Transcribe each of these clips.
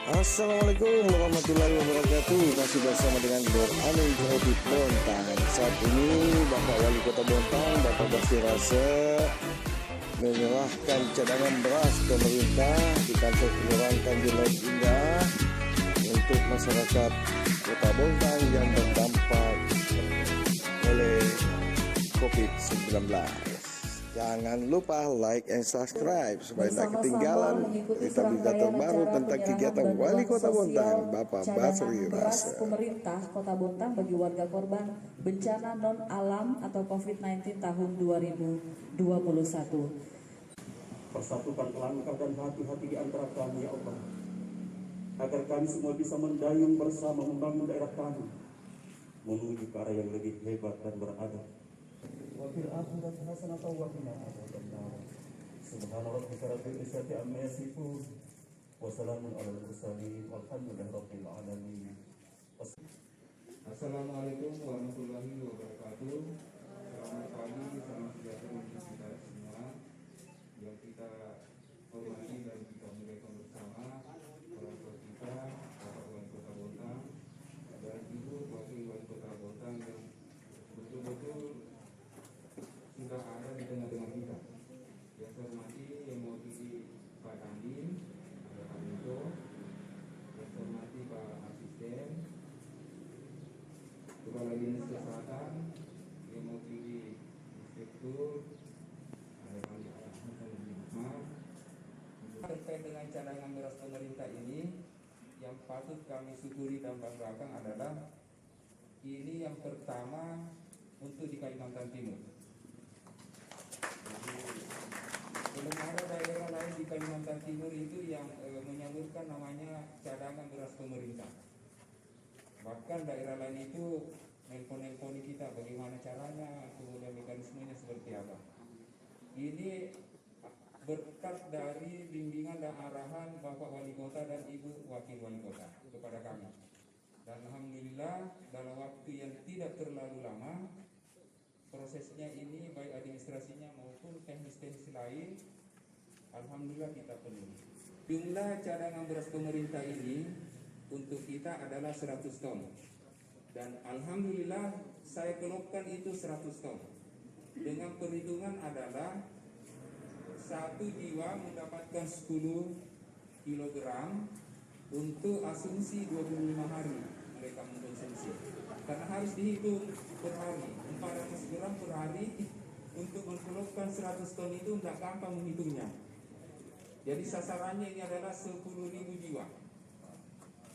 Assalamualaikum warahmatullahi wabarakatuh. Masih bersama dengan Nur Amin di Bontang. Saat ini Bapak Wali Kota Bontang, Bapak Basir Rasa, menyerahkan cadangan beras pemerintah di kantor kelurahan Tanjung Laut Indah untuk masyarakat Kota Bontang yang terdampak oleh COVID-19. Jangan lupa like and subscribe supaya tidak ketinggalan berita-berita terbaru tentang kegiatan Wali Kota Bontang, Bapak Basri Rasa. Pemerintah Kota Bontang bagi warga korban bencana non alam atau COVID-19 tahun 2021. Persatukan langkah dan hati-hati di antara kami, ya Allah, agar kami semua bisa mendayung bersama membangun daerah kami menuju ke arah yang lebih hebat dan beradab. Wa fil akhirati hasanatan wa qina adzabannar. Subhana rabbika rabbil izzati amma yasifun wa salamun alal mursalin walhamdulillahi rabbil alamin. Assalamualaikum warahmatullahi wabarakatuh. Selamat pagi, salam sejahtera untuk kita semua yang kita hormati dan kita muliakan bersama orang tua kita, Bapak Wali Kota Bontang dan Ibu Wakil Wali Kota Bontang yang betul-betul sudah ada di tengah-tengah kita. Yang saya hormati yang mewakili Pak Dandim, ada Pak Minto, yang saya hormati Pak Asisten, Kepala Dinas Kesehatan, yang mewakili Inspektur, ada Pak Ahmad dan Ahmad. Terkait dengan cadangan beras pemerintah ini, yang patut kami syukuri dan banggakan adalah ini yang pertama untuk di Kalimantan Timur. Belum ada daerah lain di Kalimantan Timur itu yang menyalurkan namanya cadangan beras pemerintah. Bahkan daerah lain itu nelpon-nelponi kita bagaimana caranya, kemudian mekanismenya seperti apa. Ini berkat dari bimbingan dan arahan Bapak Wali Kota dan Ibu Wakil Wali Kota kepada kami. Dan alhamdulillah dalam waktu yang tidak terlalu lama prosesnya ini baik administrasinya maupun teknis-teknis lain alhamdulillah kita penuhi. Jumlah cadangan beras pemerintah ini untuk kita adalah 100 ton. Dan alhamdulillah saya kelopkan itu 100 ton. Dengan perhitungan adalah satu jiwa mendapatkan 10 kilogram untuk asumsi 25 hari mereka mengkonsumsi. Karena harus dihitung per hari, 400 gram per hari untuk mengkelopkan 100 ton itu tidak gampang menghitungnya. Jadi sasarannya ini adalah 10.000 jiwa.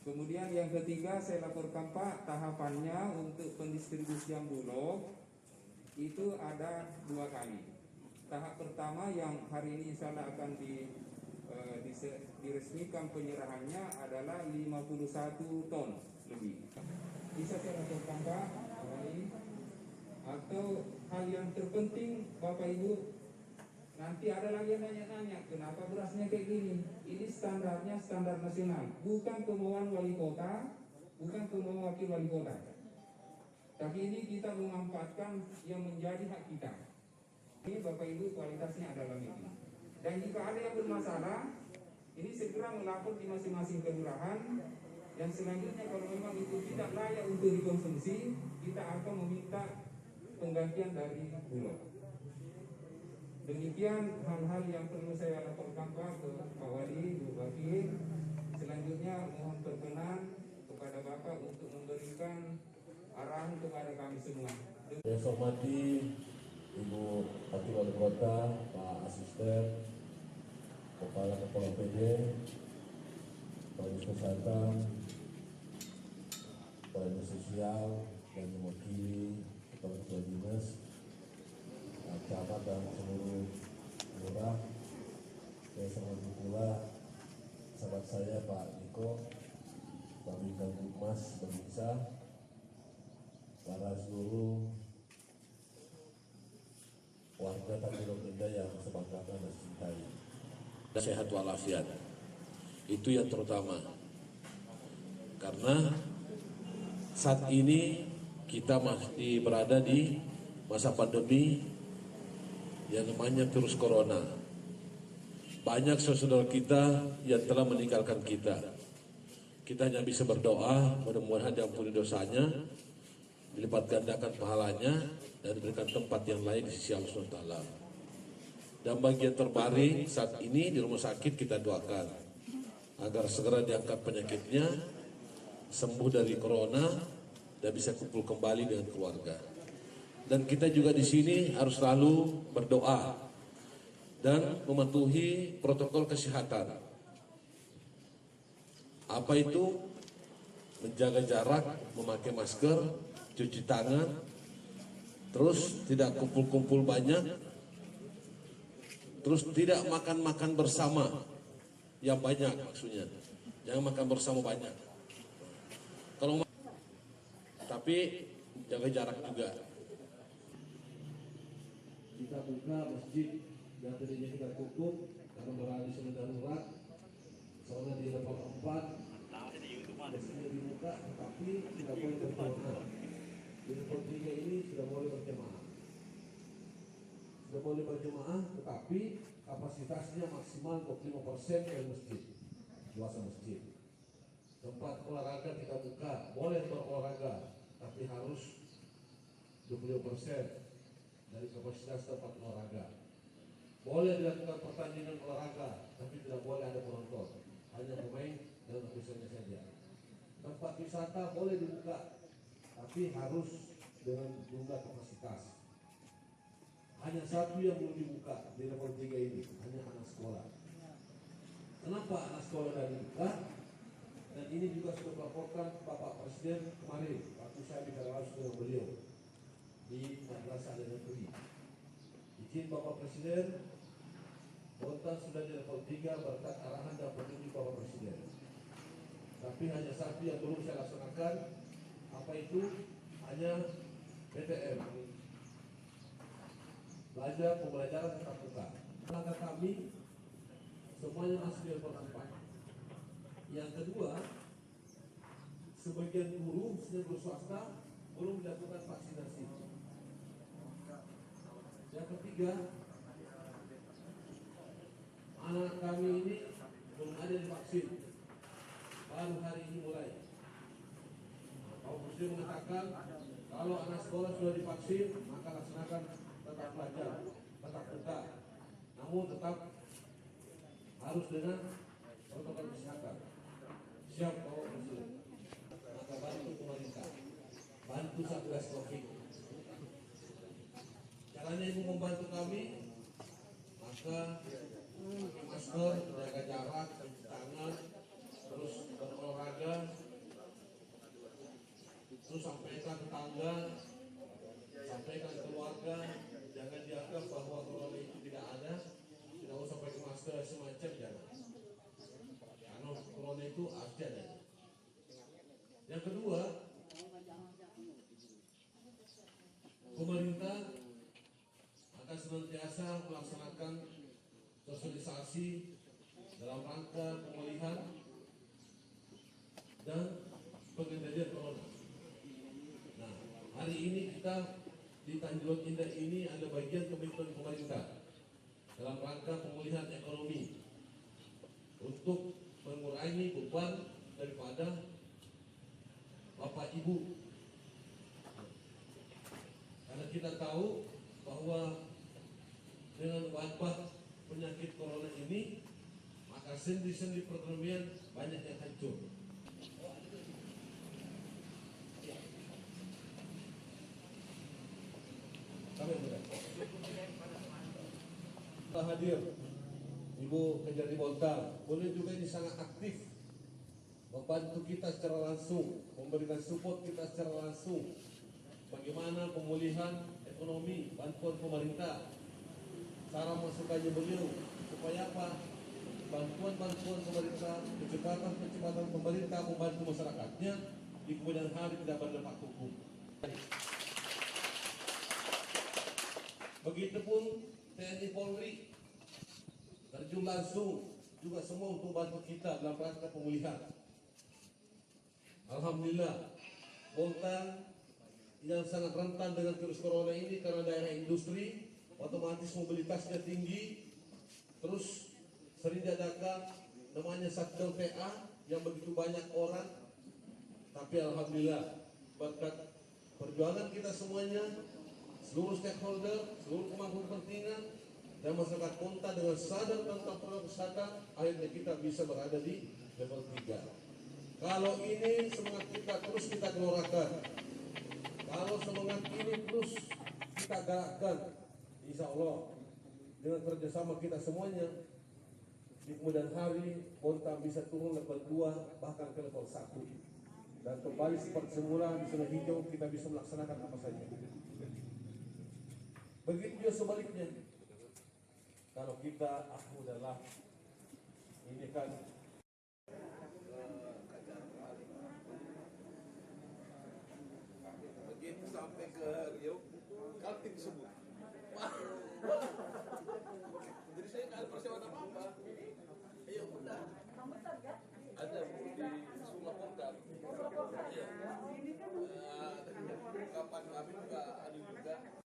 Kemudian yang ketiga saya laporkan Pak, tahapannya untuk pendistribusian Bulog itu ada 2 kali. Tahap pertama yang hari ini insya Allah akan diresmikan penyerahannya adalah 51 ton lebih. Bisa saya laporkan Pak, atau hal yang terpenting Bapak Ibu, nanti ada lagi yang nanya-nanya kenapa berasnya kayak gini. Ini standarnya standar nasional, bukan kemauan wali kota, bukan kemauan wakil wali kota. Tapi ini kita memanfaatkan yang menjadi hak kita. Ini Bapak Ibu kualitasnya adalah ini. Dan jika ada yang bermasalah, ini segera melapor di masing-masing kelurahan. Yang selanjutnya kalau memang itu tidak layak untuk dikonsumsi, kita akan meminta penggantian dari Bulog. Demikian hal-hal yang perlu saya laporkan Pak ke Pak Wali, Bu Wakil. Selanjutnya mohon berkenan kepada Bapak untuk memberikan arahan kepada kami semua. Yang saya hormati Ibu Wakil Wali Kota, Pak Asisten, Kepala PD, Pak Dinas Kesehatan, Pak Dinas Sosial, dan mewakili Kepala Dinas, camat dan seluruh lurah. Saya sangat pula sahabat saya Pak Niko, Pak Bintang Humas, Pemirsa, para seluruh warga Tanjung Laut Indah yang sebanggakan dan cintai. Sehat walafiat, itu yang terutama. Karena saat ini kita masih berada di masa pandemi yang namanya virus corona. Banyak saudara kita yang telah meninggalkan kita. kita hanya bisa berdoa mudah-mudahan diampuni dosanya, dilipat gandakan pahalanya, dan diberikan tempat yang lain di sisi Allah SWT. Dan bagi yang terbaring saat ini di rumah sakit, kita doakan agar segera diangkat penyakitnya, sembuh dari corona, dan bisa kumpul kembali dengan keluarga. Dan kita juga di sini harus selalu berdoa dan mematuhi protokol kesehatan. Apa itu? Menjaga jarak, memakai masker, cuci tangan, terus tidak kumpul-kumpul banyak, terus tidak makan-makan bersama yang banyak, maksudnya jangan makan bersama banyak. Kalau tapi jaga jarak juga. Kita buka masjid yang tadinya kita tutup karena berada di zona darurat, soalnya di level 4 masjidnya dibuka, tapi tidak boleh berjamaah. Di level 3 ini sudah boleh berjamaah. Sudah boleh berjamaah, tetapi kapasitasnya maksimal 25% dari masjid, luas masjid. Tempat olahraga kita buka, boleh berolahraga, tapi harus 20% dari kapasitas tempat olahraga. Boleh dilakukan pertandingan olahraga, tapi tidak boleh ada penonton, hanya pemain dan ofisialnya saja. Tempat wisata boleh dibuka, tapi harus dengan jumlah kapasitas. Hanya satu yang belum dibuka di level 3 ini, hanya anak sekolah. Kenapa anak sekolah tidak dibuka? Dan ini juga sudah dilaporkan Bapak Presiden kemarin, waktu saya bicara langsung dengan beliau di Madrasah Negeri. Izin Bapak Presiden, Bontang sudah di level 3 berkat arahan dan petunjuk Bapak Presiden. Tapi hanya satu yang belum saya laksanakan, apa itu? Hanya PTM, belajar pembelajaran tatap muka. Langkah kami semuanya masih di level 4. Yang kedua, sebagian guru guru swasta belum dilakukan vaksinasi. Yang ketiga, anak kami ini belum ada divaksin, baru hari ini mulai. Pak Presiden mengatakan kalau anak sekolah sudah divaksin, maka laksanakan tetap belajar, tetap muka. Namun tetap harus dengan protokol kesehatan. Siap Bapak Presiden. Maka bantu pemerintah, bantu Satgas Covid. Caranya ibu membantu kami, maka pakai masker, jaga jarak, cuci tangan, terus berolahraga, terus sampaikan tetangga, sampaikan keluarga, jangan dianggap bahwa corona itu tidak ada, tidak usah pakai masker semacam, jangan. Karena corona itu ada. Yang kedua, pemerintah akan senantiasa melaksanakan sosialisasi dalam rangka pemulihan dan pengendalian corona. Nah, hari ini kita di Tanjung Indah ini ada bagian komitmen pemerintah dalam rangka pemulihan ekonomi untuk mengurangi beban daripada Bapak Ibu. Karena kita tahu bahwa dengan wabah penyakit corona ini, maka sendi-sendi perekonomian banyak yang hancur. Kita hadir, Ibu Kejati Bontang, boleh juga ini sangat aktif, membantu kita secara langsung, memberikan support kita secara langsung. Bagaimana pemulihan ekonomi, bantuan pemerintah, cara masukannya beliau, supaya apa? Bantuan-bantuan pemerintah, kecepatan pemerintah membantu masyarakatnya, di kemudian hari tidak berdampak hukum. Begitupun TNI Polri, terjun langsung juga semua untuk bantu kita dalam rangka pemulihan. Alhamdulillah, Bontang yang sangat rentan dengan virus corona ini karena daerah industri, otomatis mobilitasnya tinggi, terus sering diadakan namanya shutdown PA, yang begitu banyak orang, tapi alhamdulillah berkat perjuangan kita semuanya, seluruh stakeholder, seluruh pemangku kepentingan dan masyarakat Konta dengan sadar tentang program wisata, akhirnya kita bisa berada di level 3. Kalau ini semangat kita terus kita gelorakan, kalau semangat ini terus kita galakkan, insya Allah dengan kerjasama kita semuanya, di kemudian hari Konta bisa turun level 2 bahkan ke level 1 dan kembali seperti semula di zona hijau, kita bisa melaksanakan apa saja. Begitu juga sebaliknya, kalau kita udahlah ini kan begitu sampai ke Riau, Kaltim semua. Jadi saya nggak ada persiapan apa-apa. Iya udah. Ada di Sungai Konta. Iya.